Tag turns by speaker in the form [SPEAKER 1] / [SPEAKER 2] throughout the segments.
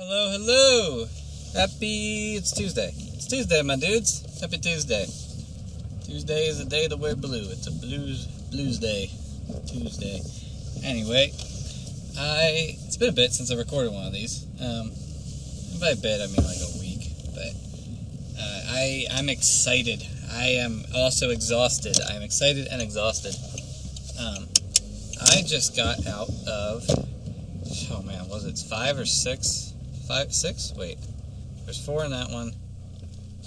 [SPEAKER 1] Hello. It's Tuesday. It's Tuesday, my dudes. Happy Tuesday. Tuesday is the day to wear blue. It's a blues day. Tuesday. Anyway, it's been a bit since I recorded one of these. By a bit, I mean like a week. But I'm excited. I am also exhausted. I am excited and exhausted. I just got out of, was it 5 or 6? 6? Wait. There's 4 in that one.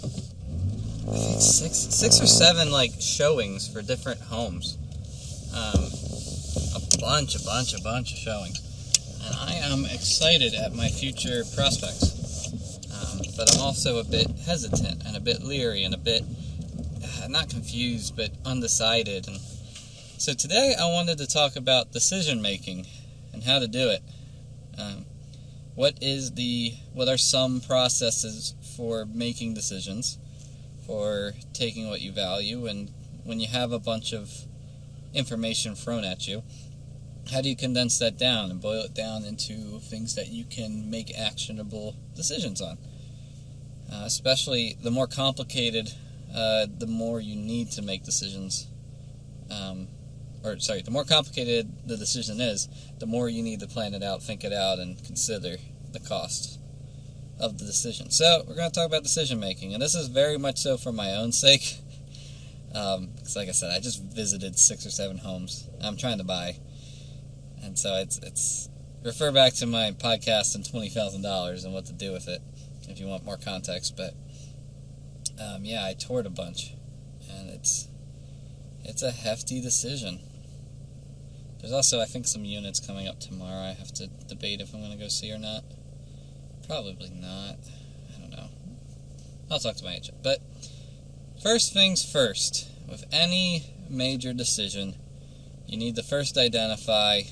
[SPEAKER 1] I think 6 or 7 showings for different homes. A bunch of showings. And I am excited at my future prospects. But I'm also a bit hesitant and a bit leery and a bit, not confused, but undecided. And so today I wanted to talk about decision making and how to do it. What are some processes for making decisions, for taking what you value, and when you have a bunch of information thrown at you, how do you condense that down and boil it down into things that you can make actionable decisions on? Especially the more complicated, the more you need to make decisions. The more complicated the decision is, the more you need to plan it out, think it out, and consider the cost of the decision. So, we're going to talk about decision making, and this is very much so for my own sake. Because like I said, I just visited 6 or 7 homes I'm trying to buy. And so it's refer back to my podcast and $20,000 and what to do with it if you want more context. But I toured a bunch, and it's a hefty decision. There's also, I think, some units coming up tomorrow. I have to debate if I'm going to go see or not. Probably not. I don't know. I'll talk to my agent. But first things first, with any major decision, you need to first identify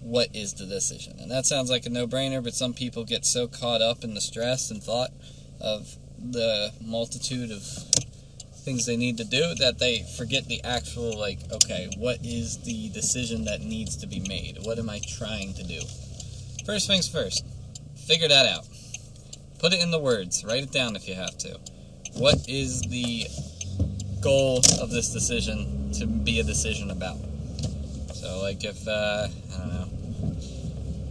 [SPEAKER 1] what is the decision. And that sounds like a no-brainer, but some people get so caught up in the stress and thought of the multitude of things they need to do that they forget the actual, what is the decision that needs to be made? What am I trying to do? First things first, figure that out. Put it in the words. Write it down if you have to. What is the goal of this decision to be a decision about? So,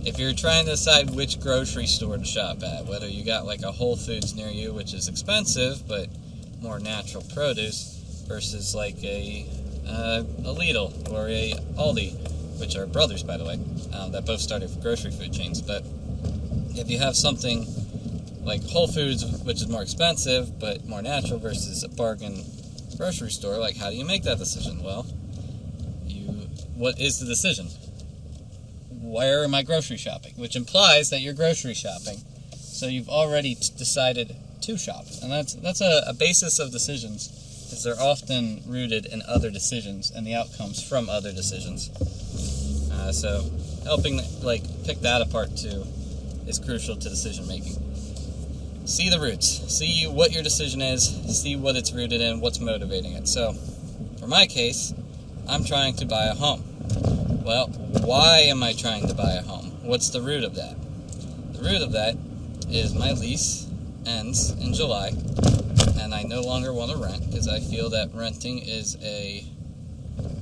[SPEAKER 1] if you're trying to decide which grocery store to shop at, whether you got a Whole Foods near you, which is expensive, but more natural produce, versus a Lidl or a Aldi, which are brothers, by the way, that both started grocery food chains. But if you have something like Whole Foods, which is more expensive but more natural, versus a bargain grocery store, how do you make that decision? Well, what is the decision? Where am I grocery shopping? Which implies that you're grocery shopping. So you've already decided to shop. And that's a basis of decisions, is they're often rooted in other decisions and the outcomes from other decisions. So helping pick that apart too is crucial to decision making. See the roots. See what your decision is. See what it's rooted in, what's motivating it. So for my case, I'm trying to buy a home. Well, why am I trying to buy a home? What's the root of that? The root of that is my lease ends in July, and I no longer want to rent because I feel that renting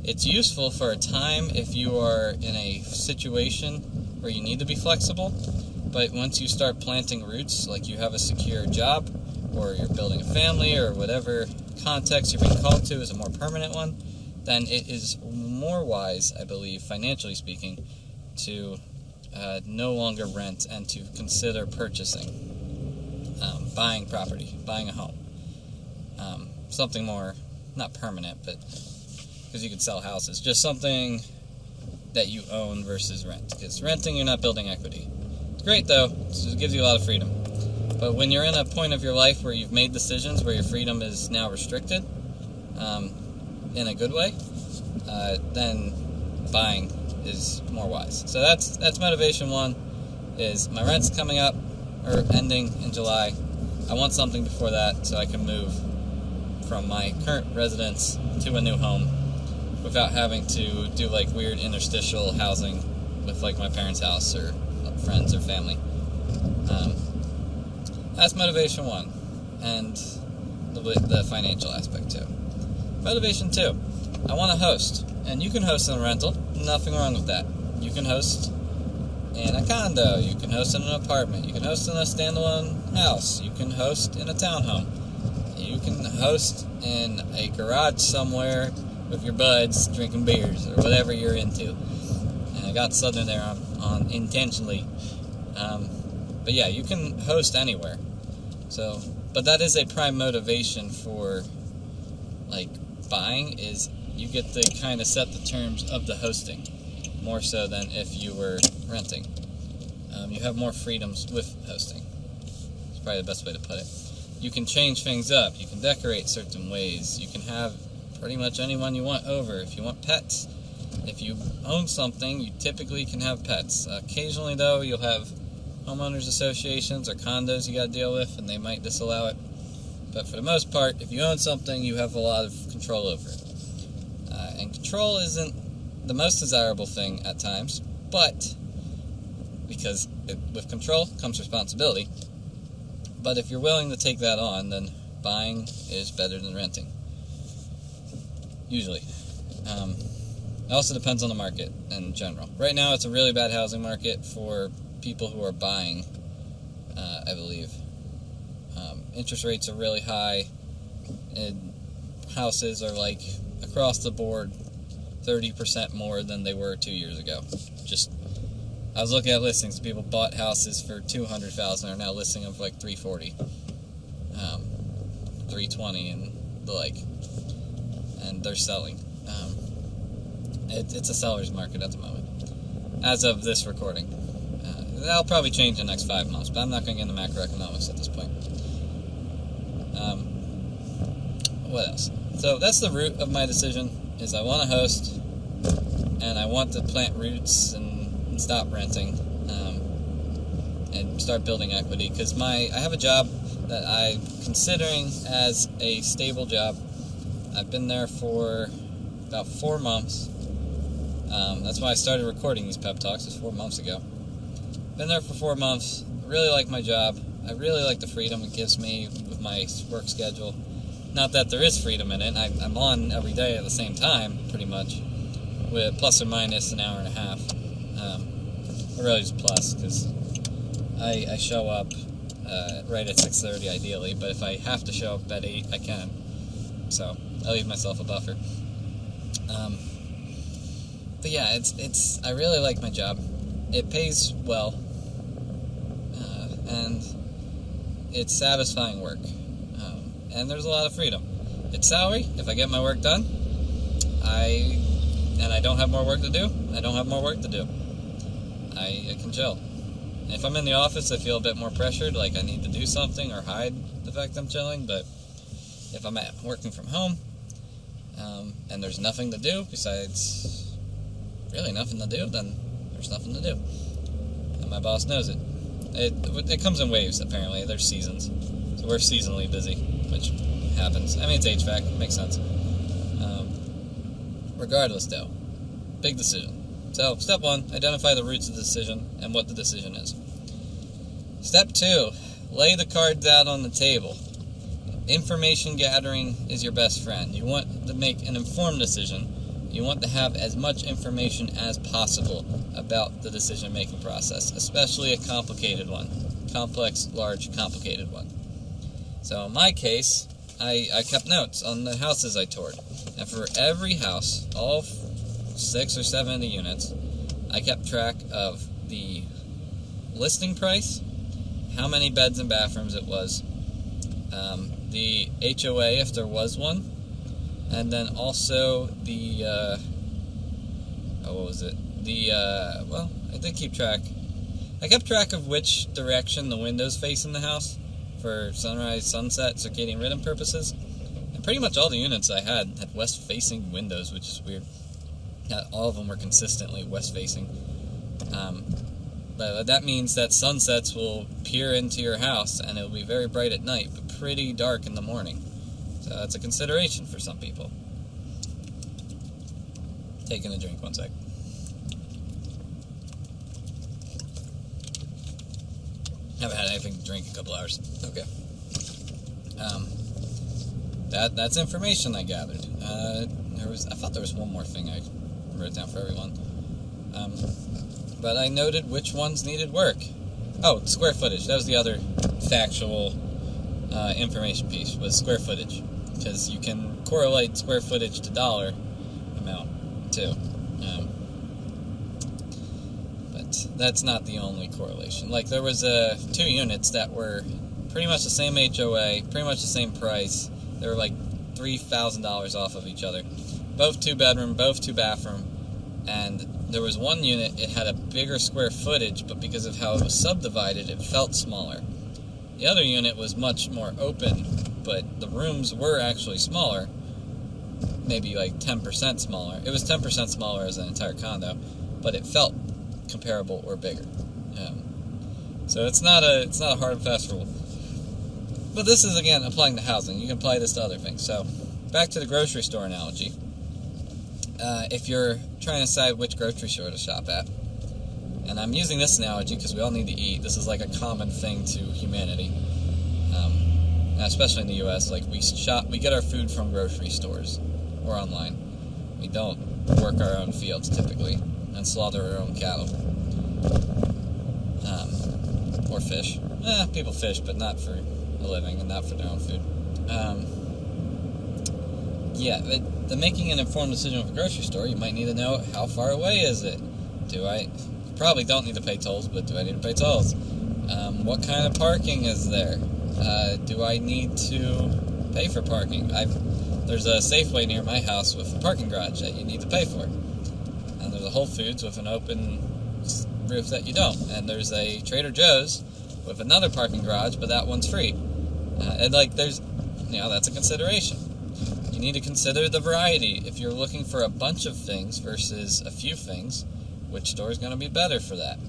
[SPEAKER 1] it's useful for a time if you are in a situation where you need to be flexible, but once you start planting roots, like you have a secure job, or you're building a family, or whatever context you're being called to is a more permanent one, then it is more wise, I believe, financially speaking, to no longer rent and to consider purchasing. Buying property, buying a home. Something more, not permanent, but because you can sell houses, just something that you own versus rent. Because renting, you're not building equity. It's great though, it gives you a lot of freedom. But when you're in a point of your life where you've made decisions where your freedom is now restricted, in a good way, then buying is more wise. So that's motivation one, is my rent's coming up, or ending in July. I want something before that so I can move from my current residence to a new home without having to do weird interstitial housing with my parents' house or friends or family. That's motivation 1, and the financial aspect too. Motivation 2, I want to host, and you can host in a rental, nothing wrong with that. You can host in a condo, you can host in an apartment, you can host in a standalone house, you can host in a townhome, you can host in a garage somewhere with your buds drinking beers or whatever you're into. And I got Southern there on intentionally. But yeah, you can host anywhere. So, but that is a prime motivation for like buying, is you get to kind of set the terms of the hosting more so than if you were renting. You have more freedoms with hosting. It's probably the best way to put it. You can change things up. You can decorate certain ways. You can have pretty much anyone you want over. If you want pets, if you own something, you typically can have pets. Occasionally, though, you'll have homeowners associations or condos you got to deal with, and they might disallow it. But for the most part, if you own something, you have a lot of control over it. And control isn't the most desirable thing at times, but because with control comes responsibility. But if you're willing to take that on, then buying is better than renting. Usually. It also depends on the market in general. Right now, it's a really bad housing market for people who are buying, I believe. Interest rates are really high, and houses are like across the board 30% more than they were 2 years ago. I was looking at listings. People bought houses for $200,000 are now listing them for like $340,000, $320,000, and the like, and they're selling. It's a seller's market at the moment, as of this recording. That'll probably change in the next 5 months, but I'm not going to get into macroeconomics at this point. What else? So that's the root of my decision, is I want to host, and I want to plant roots and stop renting, and start building equity, because I have a job that I'm considering as a stable job. I've been there for about 4 months. That's why I started recording these pep talks, just 4 months ago. Been there for 4 months. I really like my job. I really like the freedom it gives me with my work schedule. Not that there is freedom in it. I'm on every day at the same time, pretty much, with plus or minus an hour and a half. Really just plus, because I show up right at 6:30 ideally, but if I have to show up at 8, I can. So I leave myself a buffer. But yeah, I really like my job. It pays well, and it's satisfying work, and there's a lot of freedom. It's salary. If I get my work done, and I don't have more work to do, I don't have more work to do. I can chill. If I'm in the office, I feel a bit more pressured, like I need to do something or hide the fact I'm chilling. But if I'm working from home, and there's nothing to do besides really nothing to do, then there's nothing to do. And my boss knows it. It comes in waves, apparently. There's seasons. So we're seasonally busy, which happens. I mean, it's HVAC. It makes sense. Regardless, though, big decision. So, step 1, identify the roots of the decision and what the decision is. Step 2, lay the cards out on the table. Information gathering is your best friend. You want to make an informed decision. You want to have as much information as possible about the decision-making process, especially a complicated one. Complex, large, complicated one. So in my case, I kept notes on the houses I toured. And for every house, all 6 or 7 of the units, I kept track of the listing price, how many beds and bathrooms it was, the HOA if there was one, and then also the, I did keep track. I kept track of which direction the windows face in the house for sunrise, sunset, circadian rhythm purposes. And pretty much all the units I had west-facing windows, which is weird. Not all of them were consistently west-facing. But that means that sunsets will peer into your house, and it will be very bright at night, but pretty dark in the morning. So that's a consideration for some people. Taking a drink, one sec. Haven't had anything to drink in a couple hours. Okay. That's information I gathered. I thought there was one more thing I wrote down for everyone. But I noted which ones needed work. Oh, square footage. That was the other factual information piece, was square footage. Because you can correlate square footage to dollar amount, too. But that's not the only correlation. Like, there was 2 units that were pretty much the same HOA, pretty much the same price. They were like $3,000 off of each other. Both 2-bedroom, both 2-bathroom. And there was one unit, it had a bigger square footage, but because of how it was subdivided, it felt smaller. The other unit was much more open, but the rooms were actually smaller, maybe like 10% smaller. It was 10% smaller as an entire condo, but it felt comparable or bigger. So it's not a hard and fast rule. But this is, again, applying to housing. You can apply this to other things. So back to the grocery store analogy. If you're trying to decide which grocery store to shop at, and I'm using this analogy because we all need to eat. This is like a common thing to humanity, especially in the U.S. Like, we get our food from grocery stores or online. We don't work our own fields typically and slaughter our own cattle or fish. People fish, but not for a living and not for their own food. The making an informed decision with a grocery store, you might need to know how far away is it. You probably don't need to pay tolls, but do I need to pay tolls? What kind of parking is there? Do I need to pay for parking? There's a Safeway near my house with a parking garage that you need to pay for. And there's a Whole Foods with an open roof that you don't. And there's a Trader Joe's with another parking garage, but that one's free. That's a consideration. You need to consider the variety. If you're looking for a bunch of things versus a few things, which store is going to be better for that?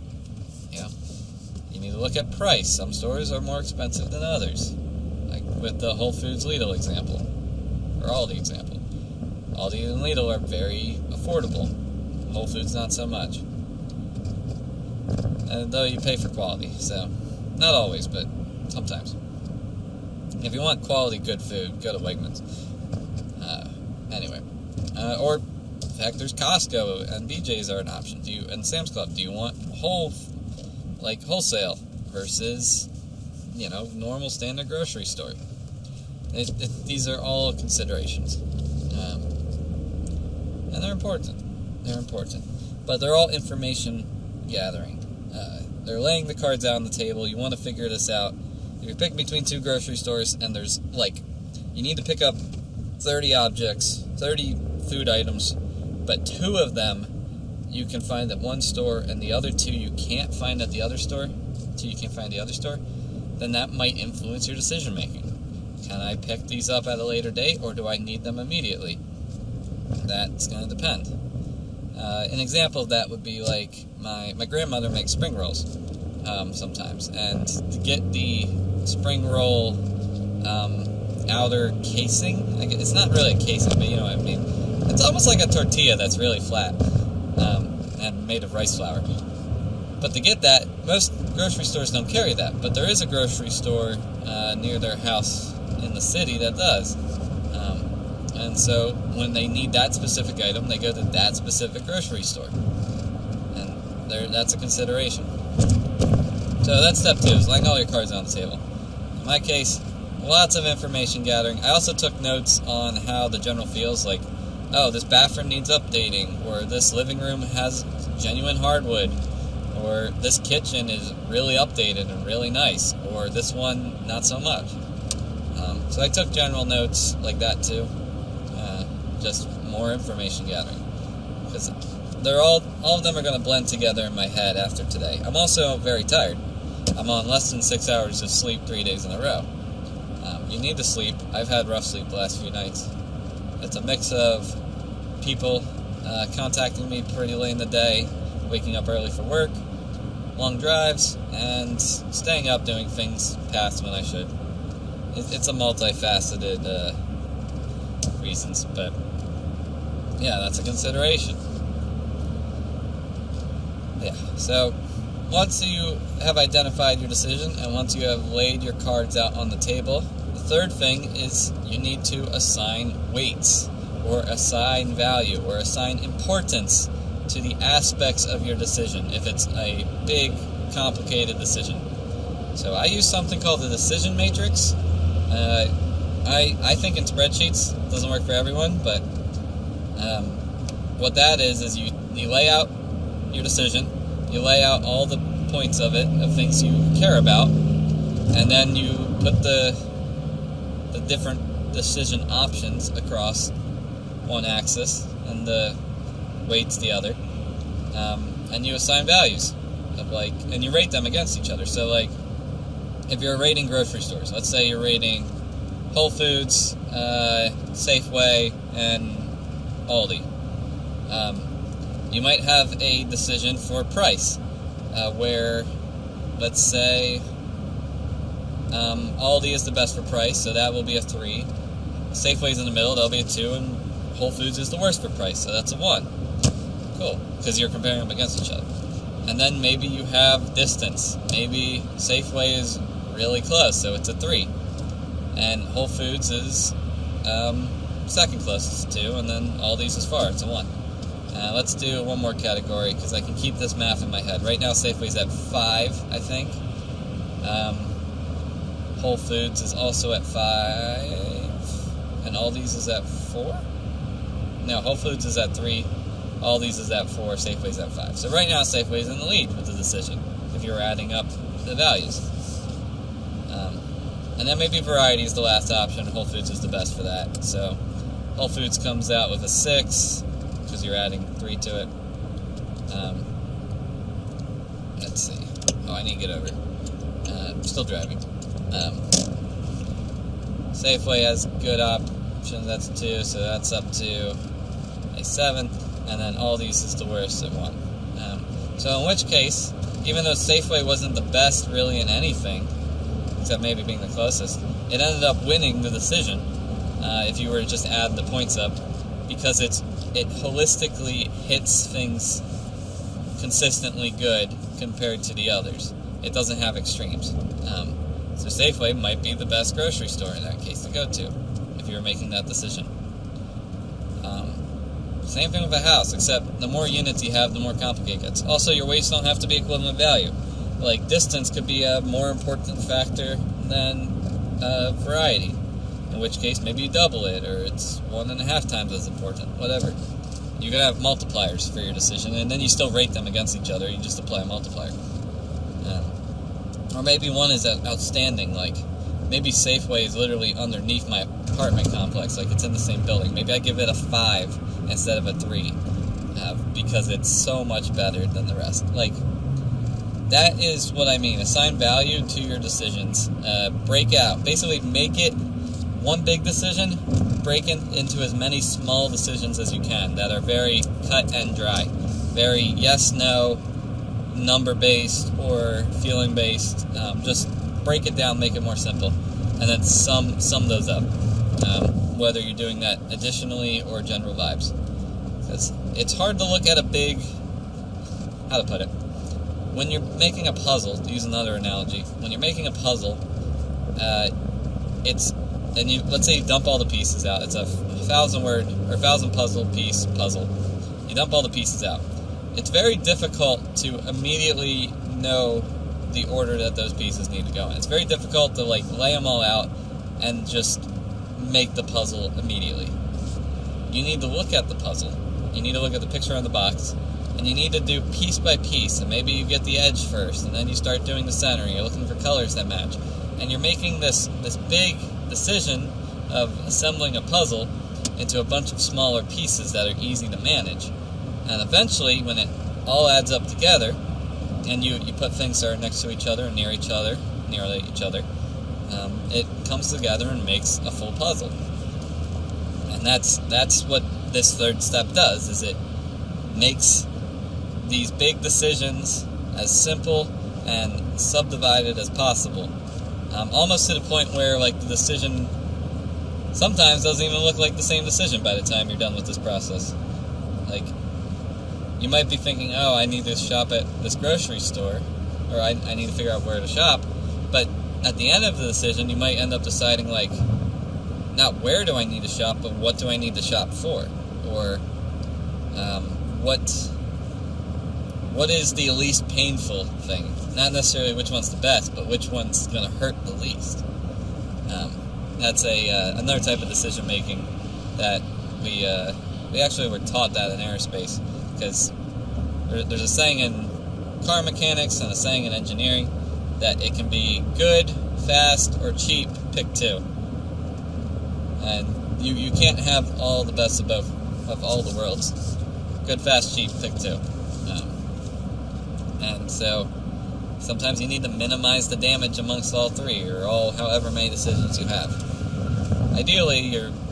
[SPEAKER 1] You need to look at price. Some stores are more expensive than others. Like with the Whole Foods Lidl example, or Aldi example. Aldi and Lidl are very affordable. Whole Foods not so much. And though you pay for quality, so not always, but sometimes. If you want quality, good food, go to Wegmans. Or in fact, there's Costco and BJ's are an option. And Sam's Club. Do you want wholesale versus normal standard grocery store? These are all considerations, and they're important. But they're all information gathering. They're laying the cards out on the table. You want to figure this out. If you're picking between 2 grocery stores, and there's you need to pick up 30 food items, but 2 of them you can find at one store, and the other 2 you can't find at the other store. Then that might influence your decision making. Can I pick these up at a later date, or do I need them immediately? That's going to depend. An example of that would be like my grandmother makes spring rolls sometimes, and to get the spring roll outer casing, it's not really a casing, but you know what I mean. It's almost like a tortilla that's really flat and made of rice flour. But to get that, most grocery stores don't carry that, but there is a grocery store near their house in the city that does. And so when they need that specific item, they go to that specific grocery store. And that's a consideration. So that's step 2, is laying all your cards on the table. In my case, lots of information gathering. I also took notes on how the general feels, like, oh, this bathroom needs updating, or this living room has genuine hardwood, or this kitchen is really updated and really nice, or this one not so much. So I took general notes like that too, just more information gathering, because all of them are going to blend together in my head after today. I'm also very tired. I'm on less than 6 hours of sleep 3 days in a row. You need to sleep. I've had rough sleep the last few nights. It's a mix of people contacting me pretty late in the day, waking up early for work, long drives, and staying up doing things past when I should. It's a multifaceted reasons, but yeah, that's a consideration. Yeah, so once you have identified your decision and once you have laid your cards out on the table, the third thing is you need to assign weights or assign value or assign importance to the aspects of your decision if it's a big, complicated decision. So I use something called the decision matrix. I think in spreadsheets, it doesn't work for everyone, but what that is you lay out your decision, you lay out all the points of it, of things you care about, and then you put the different decision options across one axis and the weights the other, and you assign values of and you rate them against each other. So if you're rating grocery stores, let's say you're rating Whole Foods, Safeway, and Aldi. You might have a decision for price, where, let's say, Aldi is the best for price, so that will be a 3. Safeway's in the middle, that'll be a 2, and Whole Foods is the worst for price, so that's a 1. Cool, because you're comparing them against each other. And then maybe you have distance. Maybe Safeway is really close, so it's a 3. And Whole Foods is second closest, 2, and then Aldi's is far, it's a 1. Let's do one more category, because I can keep this math in my head. Right now, Safeway's at 5, I think. Whole Foods is also at 5, and Aldi's is at 4? No, Whole Foods is at 3, Aldi's is at 4, Safeway's at 5. So right now, Safeway's in the lead with the decision, if you're adding up the values. And then maybe variety is the last option. Whole Foods is the best for that. So Whole Foods comes out with a 6, because you're adding 3 to it. Let's see. Oh, I need to get over. I'm still driving. Safeway has good options. That's a 2, so that's up to a 7. And then Aldi's is the worst at 1. So in which case, even though Safeway wasn't the best really in anything, except maybe being the closest, it ended up winning the decision if you were to just add the points up, because it holistically hits things consistently good compared to the others. It doesn't have extremes. So Safeway might be the best grocery store in that case to go to if you're making that decision. Same thing with a house, except the more units you have, the more complicated it gets. Also, your weights don't have to be equivalent value. Distance could be a more important factor than variety, in which case maybe you double it, or it's 1.5 times as important, whatever. You can have multipliers for your decision, and then you still rate them against each other, you just apply a multiplier. Or maybe one is outstanding, maybe Safeway is literally underneath my apartment complex, it's in the same building. Maybe I give it a 5 instead of a 3, because it's so much better than the rest. That is what I mean. Assign value to your decisions. Break out. Basically, make it one big decision. Break it into as many small decisions as you can that are very cut and dry. Very yes, no, number-based or feeling-based. Just break it down, make it more simple. And then sum those up. Whether you're doing that additionally or general vibes. It's hard to look at a big... How to put it? When you're making a puzzle, to use another analogy, when you're making a puzzle, let's say you dump all the pieces out. It's a 1,000-word or 1,000 puzzle. You dump all the pieces out. It's very difficult to immediately know the order that those pieces need to go in. It's very difficult to lay them all out and just make the puzzle immediately. You need to look at the puzzle. You need to look at the picture on the box. And you need to do piece by piece, and maybe you get the edge first, and then you start doing the center, and you're looking for colors that match. And you're making this big decision of assembling a puzzle into a bunch of smaller pieces that are easy to manage. And eventually, when it all adds up together, and you put things that are next to each other and nearly each other, it comes together and makes a full puzzle. And that's what this third step does, is it makes these big decisions as simple and subdivided as possible. Almost to the point where the decision sometimes doesn't even look like the same decision by the time you're done with this process. You might be thinking, oh, I need to shop at this grocery store, or I need to figure out where to shop. But at the end of the decision, you might end up deciding, like, not where do I need to shop, but what do I need to shop for? Or what is the least painful thing? Not necessarily which one's the best, but which one's going to hurt the least. That's another type of decision making that we actually were taught that in aerospace, because there's a saying in car mechanics and a saying in engineering that it can be good, fast, or cheap. Pick two. And you can't have all the best of all the worlds. Good, fast, cheap. Pick two. And so sometimes you need to minimize the damage amongst all three, or all however many decisions you have. Ideally,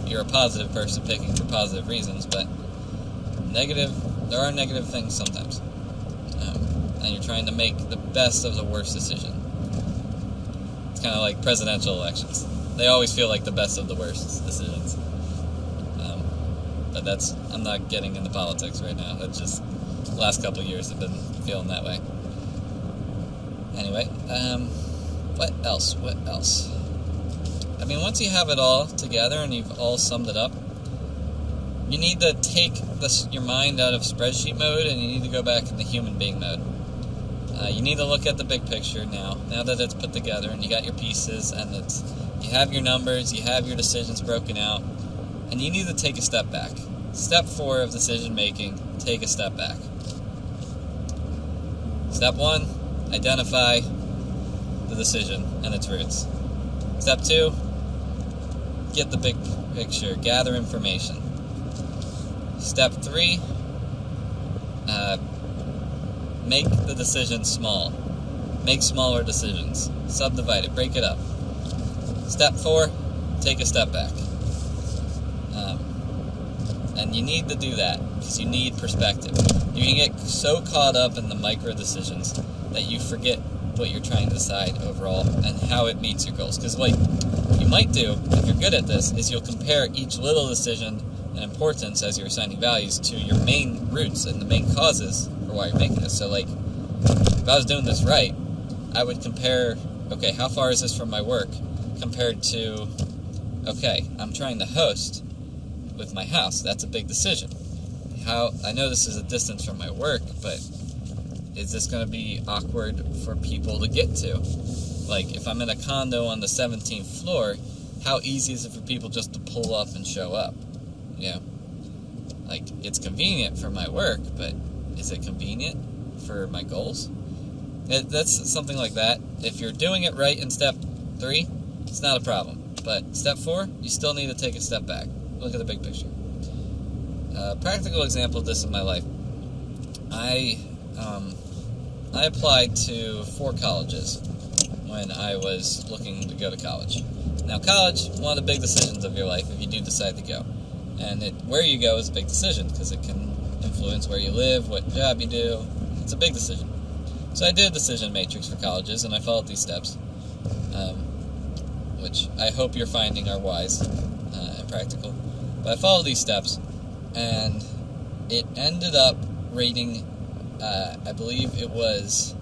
[SPEAKER 1] you're a positive person picking for positive reasons, but there are negative things sometimes. And you're trying to make the best of the worst decision. It's kind of like presidential elections. They always feel like the best of the worst decisions. But I'm not getting into politics right now. That's just, the last couple of years have been feeling that way. Anyway, what else? I mean, once you have it all together and you've all summed it up, you need to take your mind out of spreadsheet mode and you need to go back into human being mode. You need to look at the big picture now that it's put together and you got your pieces and you have your numbers, you have your decisions broken out, and you need to take a step back. Step 4 of decision making, take a step back. Step 1, identify the decision and its roots. Step 2, get the big picture, gather information. Step 3, make the decision small. Make smaller decisions. Subdivide it, break it up. Step 4, take a step back. And you need to do that because you need perspective. You can get so caught up in the micro decisions that you forget what you're trying to decide overall and how it meets your goals. Because what you might do, if you're good at this, is you'll compare each little decision and importance as you're assigning values to your main roots and the main causes for why you're making this. So, like, if I was doing this right, I would compare, okay, how far is this from my work compared to, okay, I'm trying to host with my house. That's a big decision. I know this is a distance from my work, but is this going to be awkward for people to get to? Like, if I'm in a condo on the 17th floor, how easy is it for people just to pull up and show up? You know, like, it's convenient for my work, but is it convenient for my goals? That's something like that. If you're doing it right in step 3, it's not a problem. But step 4, you still need to take a step back. Look at the big picture. Practical example of this in my life. I applied to 4 colleges when I was looking to go to college. Now, college, one of the big decisions of your life if you do decide to go. And where you go is a big decision because it can influence where you live, what job you do. It's a big decision. So I did a decision matrix for colleges, and I followed these steps, which I hope you're finding are wise and practical. But I followed these steps, and it ended up rating, I believe it was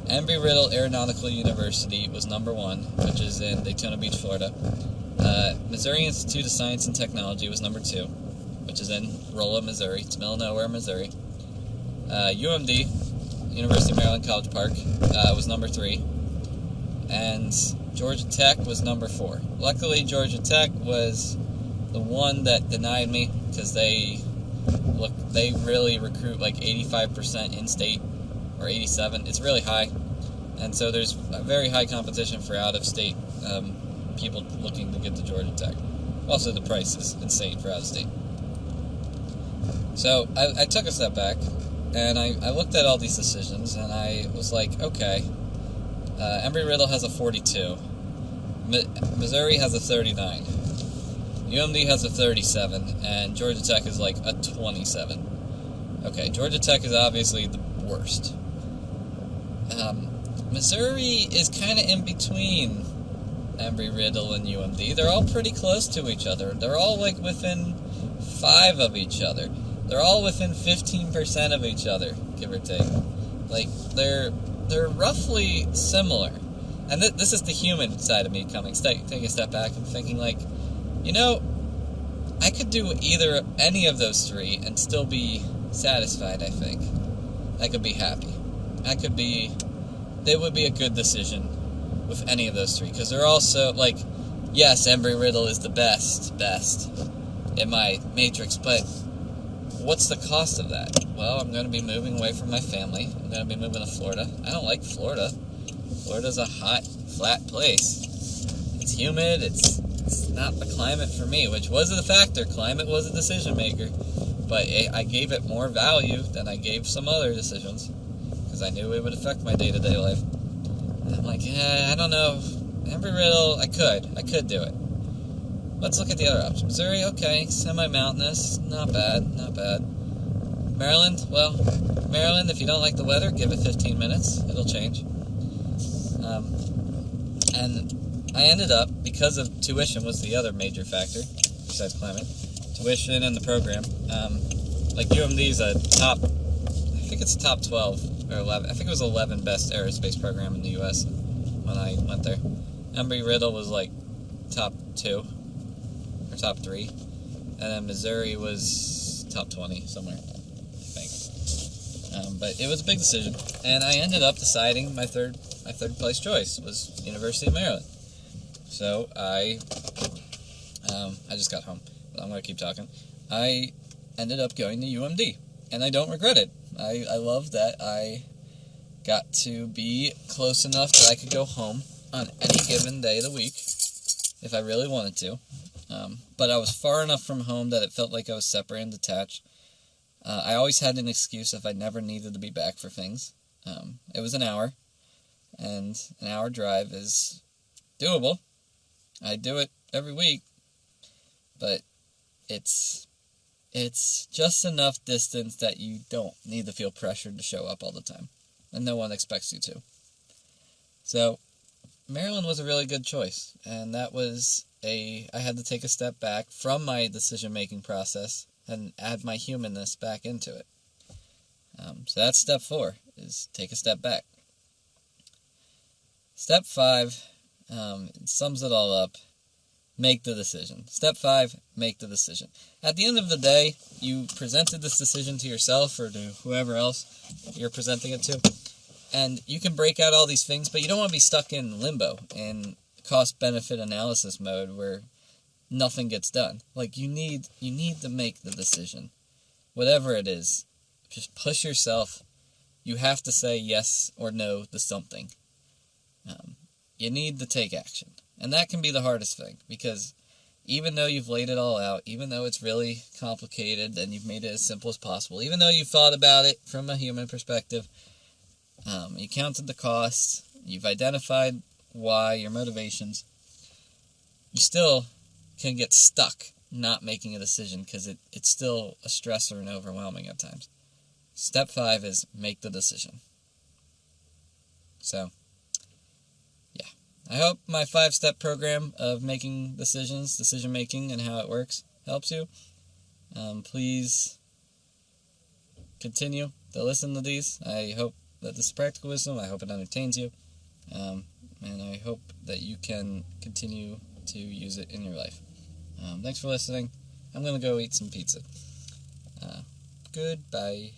[SPEAKER 1] Embry-Riddle Aeronautical University was number 1, which is in Daytona Beach, Florida. Missouri Institute of Science and Technology was number 2, which is in Rolla, Missouri. It's middle of nowhere, Missouri. UMD, University of Maryland, College Park, was number 3. And Georgia Tech was number 4. Luckily, Georgia Tech was the one that denied me because they really recruit like 85% in-state, or 87. It's really high. And so there's a very high competition for out-of-state people looking to get to Georgia Tech. Also, the price is insane for out-of-state. So I took a step back, and I looked at all these decisions, and I was like, okay, Embry-Riddle has a 42. Missouri has a 39. UMD has a 37, and Georgia Tech is like a 27. Okay, Georgia Tech is obviously the worst. Missouri is kind of in between Embry-Riddle and UMD. They're all pretty close to each other. They're all like within 5 of each other. They're all within 15% of each other, give or take. Like, they're they're roughly similar. And this is the human side of me taking a step back and thinking, like, you know, I could do any of those three and still be satisfied, I think. I could be happy. It would be a good decision with any of those three. Because they're also, like, yes, Embry-Riddle is the best in my matrix, but what's the cost of that? Well, I'm going to be moving away from my family. I'm going to be moving to Florida. I don't like Florida. Florida's a hot, flat place. It's humid. It's not the climate for me, which was a factor. Climate was a decision maker. But I gave it more value than I gave some other decisions because I knew it would affect my day-to-day life. And I'm like, I don't know. Embry-Riddle, I could do it. Let's look at the other options. Missouri, okay, semi-mountainous, not bad. Maryland, if you don't like the weather, give it 15 minutes. It'll change. And I ended up, because of tuition was the other major factor, besides climate, tuition and the program. Like UMD's I think it's top 12 or 11. I think it was 11 best aerospace program in the U.S. when I went there. Embry-Riddle was like top 2 or top 3, and then Missouri was top 20 somewhere, I think. But it was a big decision, and I ended up deciding my third place choice was University of Maryland. So I just got home, but I'm going to keep talking. I ended up going to UMD, and I don't regret it. I love that I got to be close enough that I could go home on any given day of the week if I really wanted to. But I was far enough from home that it felt like I was separate and detached. I always had an excuse if I never needed to be back for things. It was an hour, and an hour drive is doable. I do it every week, but it's just enough distance that you don't need to feel pressured to show up all the time, and no one expects you to. So Maryland was a really good choice, and that was I had to take a step back from my decision-making process and add my humanness back into it. So that's step 4, is take a step back. Step 5 sums it all up. Make the decision. Step 5, make the decision. At the end of the day, you presented this decision to yourself or to whoever else you're presenting it to, and you can break out all these things, but you don't want to be stuck in limbo, in cost-benefit analysis mode where nothing gets done. Like, you need to make the decision. Whatever it is, just push yourself. You have to say yes or no to something. You need to take action. And that can be the hardest thing, because even though you've laid it all out, even though it's really complicated and you've made it as simple as possible, even though you've thought about it from a human perspective, you counted the costs, you've identified why, your motivations, you still can get stuck not making a decision because it's still a stressor and overwhelming at times. Step 5 is make the decision. So, yeah. I hope my 5-step program of making decisions, decision-making, and how it works helps you. Please continue to listen to these. I hope that this is practical wisdom. I hope it entertains you. And I hope that you can continue to use it in your life. Thanks for listening. I'm going to go eat some pizza. Goodbye.